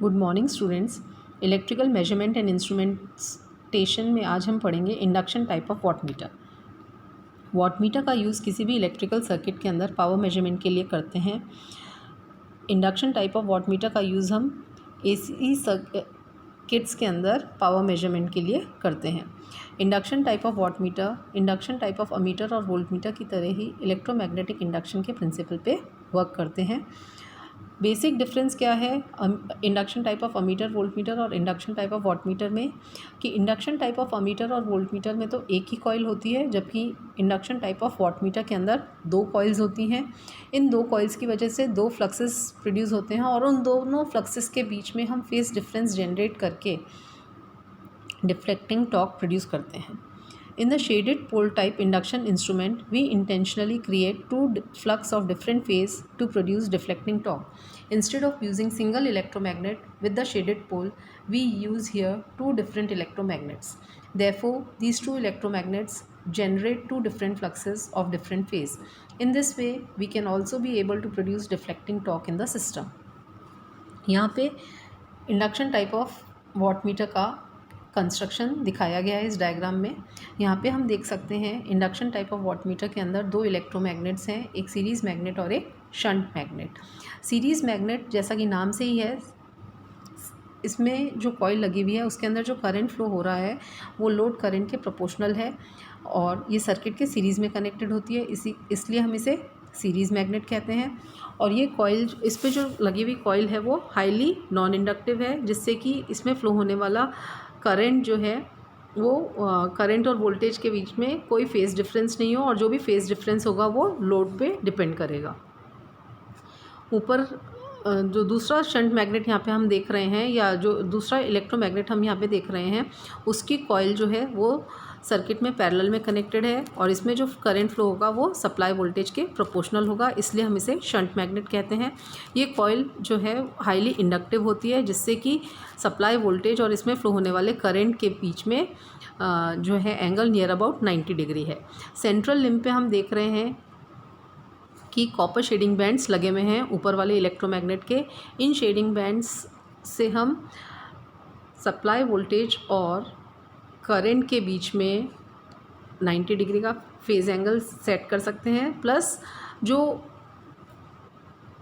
Good morning students. Electrical measurement and instrumentation में आज हम पढ़ेंगे induction type of wattmeter. Wattmeter का यूज़ किसी भी इलेक्ट्रिकल सर्किट के अंदर पावर मेजरमेंट के लिए करते हैं। इंडक्शन टाइप ऑफ वाटमीटर का यूज़ हम एसी सर्किट्स के अंदर पावर मेजरमेंट के लिए करते हैं। Induction type of wattmeter induction type of ammeter और वोल्टमीटर की तरह ही इलेक्ट्रोमैग्नेटिक इंडक्शन के प्रिंसिपल पे वर्क करते हैं। बेसिक डिफरेंस क्या है induction type of ammeter voltmeter और इंडक्शन टाइप ऑफ वाटमीटर में, कि इंडक्शन टाइप ऑफ अमीटर और वोल्टमीटर में तो एक ही कॉइल होती है, जबकि इंडक्शन टाइप ऑफ वाटमीटर के अंदर दो कॉइल्स होती हैं। इन दो कॉइल्स की वजह से दो फ्लक्सेस प्रोड्यूस होते हैं और उन दोनों फ्लक्सेस के बीच में हम फेज डिफरेंस जनरेट करके डिफ्लेक्टिंग टॉर्क प्रोड्यूस करते हैं। In the shaded pole type induction instrument, we intentionally create two flux of different phase to produce deflecting torque. Instead of using single electromagnet with the shaded pole, we use here two different electromagnets. Therefore, these two electromagnets generate two different fluxes of different phase. In this way, we can also be able to produce deflecting torque in the system. यहाँ पे induction type of wattmeter का construction दिखाया गया है इस diagram में। यहाँ पे हम देख सकते हैं इंडक्शन टाइप ऑफ वाटमीटर के अंदर दो इलेक्ट्रोमैग्नेट्स हैं, एक सीरीज़ मैग्नेट और एक शंट मैग्नेट। सीरीज़ मैग्नेट जैसा कि नाम से ही है, इसमें जो कॉइल लगी हुई है उसके अंदर जो करंट फ्लो हो रहा है वो लोड करंट के प्रोपोर्शनल है और ये सर्किट के सीरीज़ में कनेक्टेड होती है, इसलिए हम इसे सीरीज़ मैग्नेट कहते हैं। और ये कॉइल, इस पे जो लगी हुई कॉइल है वो हाईली नॉन इंडक्टिव है, जिससे कि इसमें फ़्लो होने वाला करंट जो है वो करंट और वोल्टेज के बीच में कोई फेज़ डिफरेंस नहीं हो, और जो भी फेज़ डिफरेंस होगा वो लोड पे डिपेंड करेगा। ऊपर जो दूसरा शंट मैग्नेट यहाँ पे हम देख रहे हैं, या जो दूसरा इलेक्ट्रोमैग्नेट हम यहाँ पे देख रहे हैं, उसकी कॉइल जो है वो सर्किट में पैरेलल में कनेक्टेड है और इसमें जो करंट फ्लो होगा वो सप्लाई वोल्टेज के प्रोपोर्शनल होगा, इसलिए हम इसे शंट मैग्नेट कहते हैं। ये कॉइल जो है हाईली इंडक्टिव होती है, जिससे कि सप्लाई वोल्टेज और इसमें फ्लो होने वाले करंट के बीच में जो है एंगल नियर अबाउट 90 डिग्री है। सेंट्रल लिम्ब पे हम देख रहे हैं कि कॉपर शेडिंग बैंड्स लगे हुए हैं ऊपर वाले इलेक्ट्रोमैग्नेट के। इन शेडिंग बैंड्स से हम सप्लाई वोल्टेज और करंट के बीच में 90 डिग्री का फेज़ एंगल सेट कर सकते हैं। प्लस जो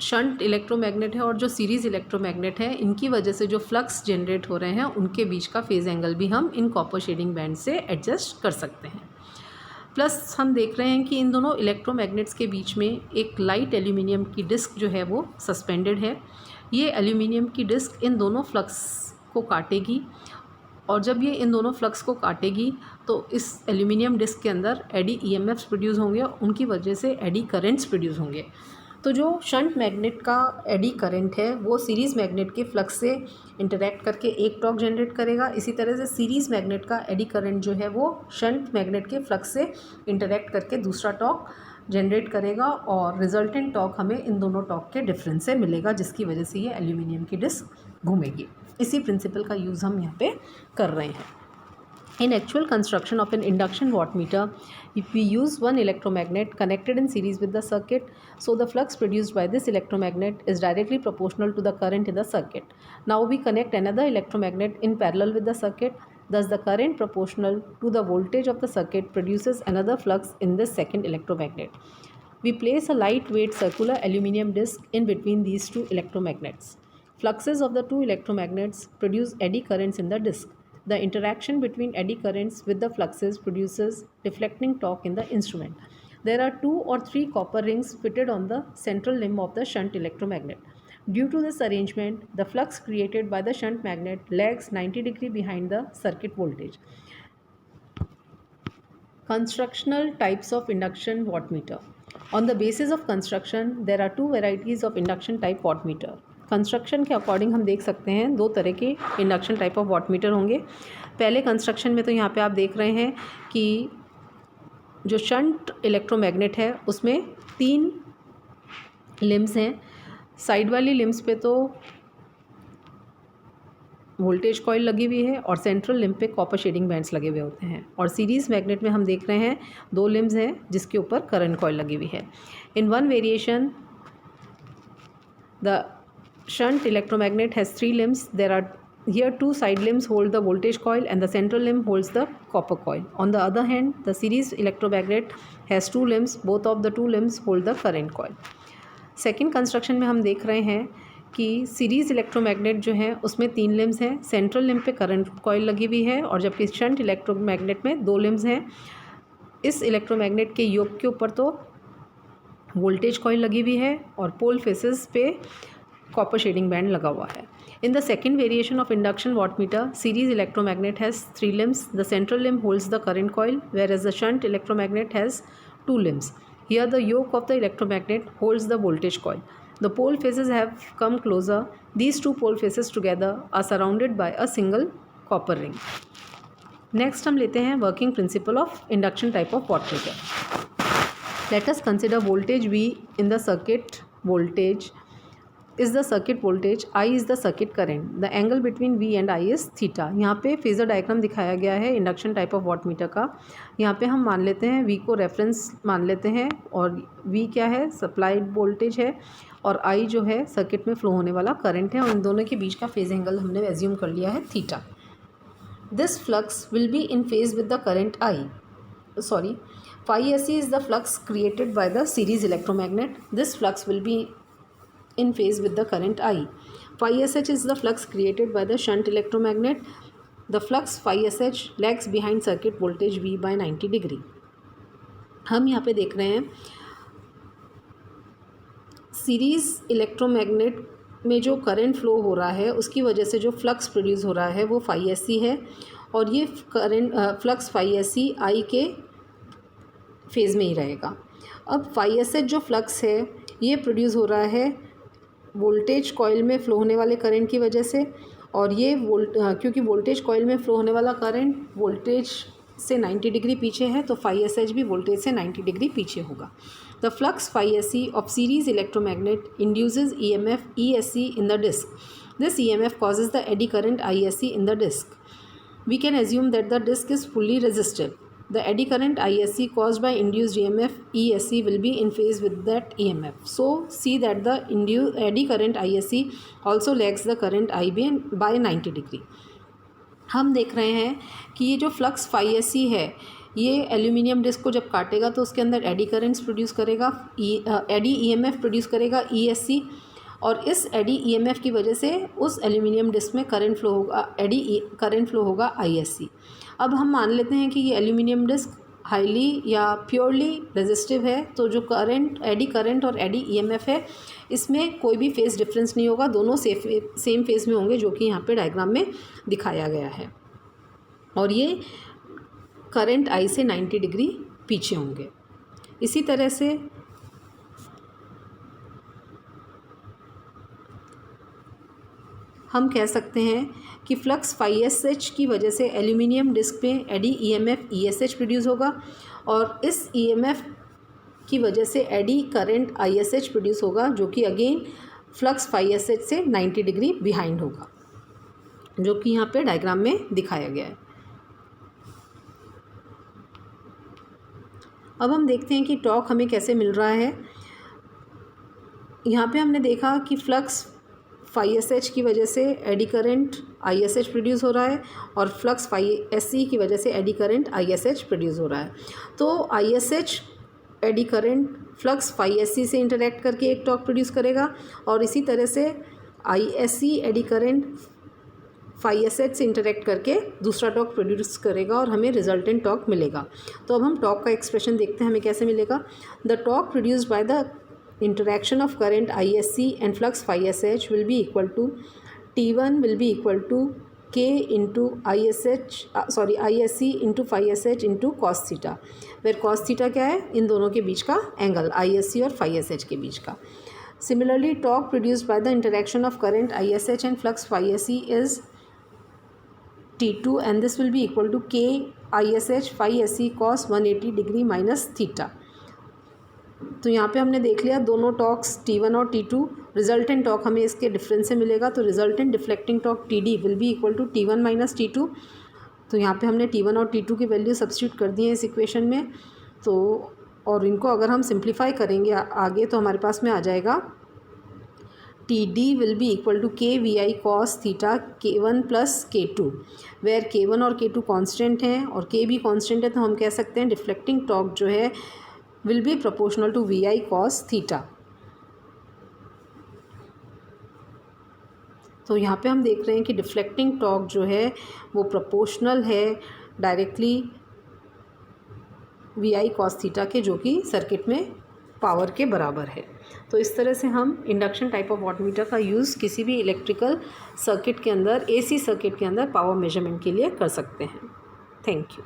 शंट इलेक्ट्रोमैग्नेट है और जो सीरीज़ इलेक्ट्रोमैग्नेट है, इनकी वजह से जो फ्लक्स जनरेट हो रहे हैं उनके बीच का फेज़ एंगल भी हम इन कॉपर शेडिंग बैंड से एडजस्ट कर सकते हैं। प्लस हम देख रहे हैं कि इन दोनों इलेक्ट्रोमैग्नेट्स के बीच में एक लाइट एल्यूमिनियम की डिस्क जो है वो सस्पेंडेड है। ये एल्यूमिनियम की डिस्क इन दोनों फ्लक्स को काटेगी, और जब ये इन दोनों फ्लक्स को काटेगी तो इस एल्यूमिनियम डिस्क के अंदर एडी ईएमएफ्स प्रोड्यूस होंगे, उनकी वजह से एडी करंट्स प्रोड्यूस होंगे। तो जो शंट मैग्नेट का एडी करंट है वो सीरीज़ मैग्नेट के फ्लक्स से इंटरैक्ट करके एक टॉर्क जनरेट करेगा। इसी तरह से सीरीज़ मैग्नेट का एडी करंट जो है वो शंट मैग्नेट के फ्लक्स से इंटरैक्ट करके दूसरा टॉर्क जनरेट करेगा, और रिजल्टेंट टॉर्क हमें इन दोनों टॉर्क के डिफरेंस से मिलेगा, जिसकी वजह से ये एल्यूमिनियम की डिस्क घूमेगी। इसी प्रिंसिपल का यूज़ हम यहाँ पे कर रहे हैं। In actual construction of an induction wattmeter, if we use one electromagnet connected in series with the circuit, so the flux produced by this electromagnet is directly proportional to the current in the circuit. Now we connect another electromagnet in parallel with the circuit, thus the current proportional to the voltage of the circuit produces another flux in this second electromagnet. We place a lightweight circular aluminum disc in between these two electromagnets. Fluxes of the two electromagnets produce eddy currents in the disc. The interaction between eddy currents with the fluxes produces deflecting torque in the instrument. There are 2 or 3 copper rings fitted on the central limb of the shunt electromagnet. Due to this arrangement, the flux created by the shunt magnet lags 90 degree behind the circuit voltage. Constructional types of induction wattmeter. On the basis of construction, there are 2 varieties of induction type wattmeter. Construction के according हम देख सकते हैं दो तरह के induction type of wattmeter होंगे। पहले कंस्ट्रक्शन में तो यहाँ पे आप देख रहे हैं कि जो शंट इलेक्ट्रोमैग्नेट है उसमें 3 लिम्स हैं। साइड वाली लिम्स पे तो वोल्टेज कॉइल लगी हुई है और सेंट्रल लिम्ब पे कॉपर शेडिंग बैंड्स लगे हुए होते हैं, और सीरीज़ मैग्नेट में हम देख रहे हैं 2 लिम्स हैं जिसके ऊपर करंट कॉइल लगी हुई है। In one variation the shunt electromagnet has three limbs. There are here two side limbs hold the voltage coil and the central limb holds the copper coil. On the other hand, the series electromagnet has two limbs. Both of the two limbs hold the current coil. Second construction में हम देख रहे हैं कि series electromagnet जो है उसमें 3 limbs हैं. सेंट्रल लिम्ब पे करंट कॉइल लगी हुई है और जबकि शंट इलेक्ट्रोमैग्नेट में 2 लिम्स हैं. इस इलेक्ट्रोमैग्नेट के योक के ऊपर तो वोल्टेज कॉइल लगी हुई है और पोल फेसेस पे कॉपर शेडिंग बैंड लगा हुआ है. In the second variation of induction wattmeter, series electromagnet has 3 limbs. The central limb holds the current coil, whereas the shunt electromagnet has 2 limbs. Here the yoke of the electromagnet holds the voltage coil. The pole faces have come closer. These two pole faces together are surrounded by a single copper ring. Next हम लेते हैं working principle of induction type of wattmeter. Let us consider voltage V in the circuit. Voltage is the circuit voltage, I is the circuit current. The angle between V and I is theta. यहाँ पे phasor diagram दिखाया गया है induction type of wattmeter का. यहाँ पे हम मान लेते हैं V को रेफरेंस मान लेते हैं और V क्या है, सप्लाइड वोल्टेज है और I जो है सर्किट में फ्लो होने वाला करंट है और इन दोनों के बीच का फेज एंगल हमने एज्यूम कर लिया है theta. This flux will be in phase with the current I. Sorry, phi SE is the flux created by the series electromagnet. This flux will be in phase with the current I. Phi SH is the flux created by the shunt electromagnet. The flux phi SH lags behind circuit voltage V by 90 degree. हम यहाँ पे देख रहे हैं series electromagnet में जो current flow हो रहा है उसकी वजह से जो फ्लक्स प्रोड्यूस हो रहा है वो phi SC है और ये current flux phi SC I के फेज़ में ही रहेगा. अब phi SH जो फ्लक्स है ये प्रोड्यूस हो रहा है वोल्टेज कॉइल में फ़्लो होने वाले करंट की वजह से और ये क्योंकि वोल्टेज कॉइल में फ़्लो होने वाला करंट वोल्टेज से 90 डिग्री पीछे है तो phi SH भी वोल्टेज से 90 डिग्री पीछे होगा. The flux phi SE of series electromagnet induces EMF ESC in the disc. This EMF causes the eddy current ISC in the disk. We can assume that the disk is fully resistive. The eddy current ISC caused by induced EMF ESC will be in phase with that EMF. So see that the eddy current ISC also lags the current IB by 90 degree. हम देख रहे हैं कि ये जो flux phi SC है ये aluminium disc को जब काटेगा तो उसके अंदर एडी करेंट्स प्रोड्यूस करेगा, एडी EMF प्रोड्यूस करेगा ESC और इस एडी EMF की वजह से उस एल्यूमिनियम डिस्क में करंट फ्लो होगा, एडी करंट फ्लो होगा ISC. अब हम मान लेते हैं कि ये एल्यूमिनियम डिस्क हाईली या प्योरली रेजिस्टिव है तो जो करंट एडी करंट और एडी EMF है इसमें कोई भी फेज़ डिफरेंस नहीं होगा, दोनों सेम फेज़ में होंगे जो कि यहाँ पे डायग्राम में दिखाया गया है और ये करंट I से 90 डिग्री पीछे होंगे. इसी तरह से हम कह सकते हैं कि फ्लक्स phi SH की वजह से एल्यूमिनियम डिस्क पे एडी EMF ESH प्रोड्यूस होगा और इस EMF की वजह से एडी करंट ISH प्रोड्यूस होगा जो कि अगेन फ्लक्स phi SH से 90 डिग्री बिहाइंड होगा जो कि यहाँ पे डायग्राम में दिखाया गया है. अब हम देखते हैं कि टॉर्क हमें कैसे मिल रहा है. यहाँ पे हमने देखा कि फ्लक्स phi SH की वजह से एडी करंट ISH प्रोड्यूस हो रहा है और फ्लक्स phi SE की वजह से एडी करंट ISH प्रोड्यूस हो रहा है. तो ISH eddy current flux phi SE से इंटरेक्ट करके एक टॉर्क प्रोड्यूस करेगा और इसी तरह से ISE eddy current phi SH से इंटरेक्ट करके दूसरा टॉर्क प्रोड्यूस करेगा और हमें रिजल्टेंट टॉर्क मिलेगा. तो अब हम टॉर्क का एक्सप्रेशन देखते हैं हमें कैसे मिलेगा. The torque produced by the interaction of current ISC and flux phi SH will be equal to T1 will be equal to K into ISC into phi SH into cos theta, where cos theta क्या है, इन दोनों के बीच का angle ISC और phi SH के बीच का. Similarly, torque produced by the interaction of current ISH and flux phi SE is T2 and this will be equal to K ISH phi SE cos 180 degree minus theta. तो यहाँ पे हमने देख लिया दोनों torques T1 और T2. Resultant torque हमें इसके डिफरेंस से मिलेगा तो resultant deflecting torque TD will be equal to T1 minus T2. तो यहाँ पे हमने T1 और T2 की वैल्यू सब्स्टिट्यूट कर दी है इस इक्वेशन में. तो और इनको अगर हम सिंप्लीफाई करेंगे आगे तो हमारे पास में आ जाएगा TD will be equal to KVI cos theta K1 plus K2, where K1 और K2 कांस्टेंट हैं और K भी कांस्टेंट है, तो हम कह सकते हैं डिफ्लेक्टिंग टॉर्क जो है will be proportional to VI cos theta. तो यहाँ पे हम देख रहे हैं कि डिफ्लेक्टिंग टॉर्क जो है वो प्रोपोर्शनल है डायरेक्टली VI cos थीटा के, जो कि सर्किट में पावर के बराबर है। तो इस तरह से हम इंडक्शन टाइप ऑफ वाटमीटर का यूज़ किसी भी इलेक्ट्रिकल सर्किट के अंदर, AC सर्किट के अंदर पावर मेजरमेंट के लिए कर सकते हैं। Thank you.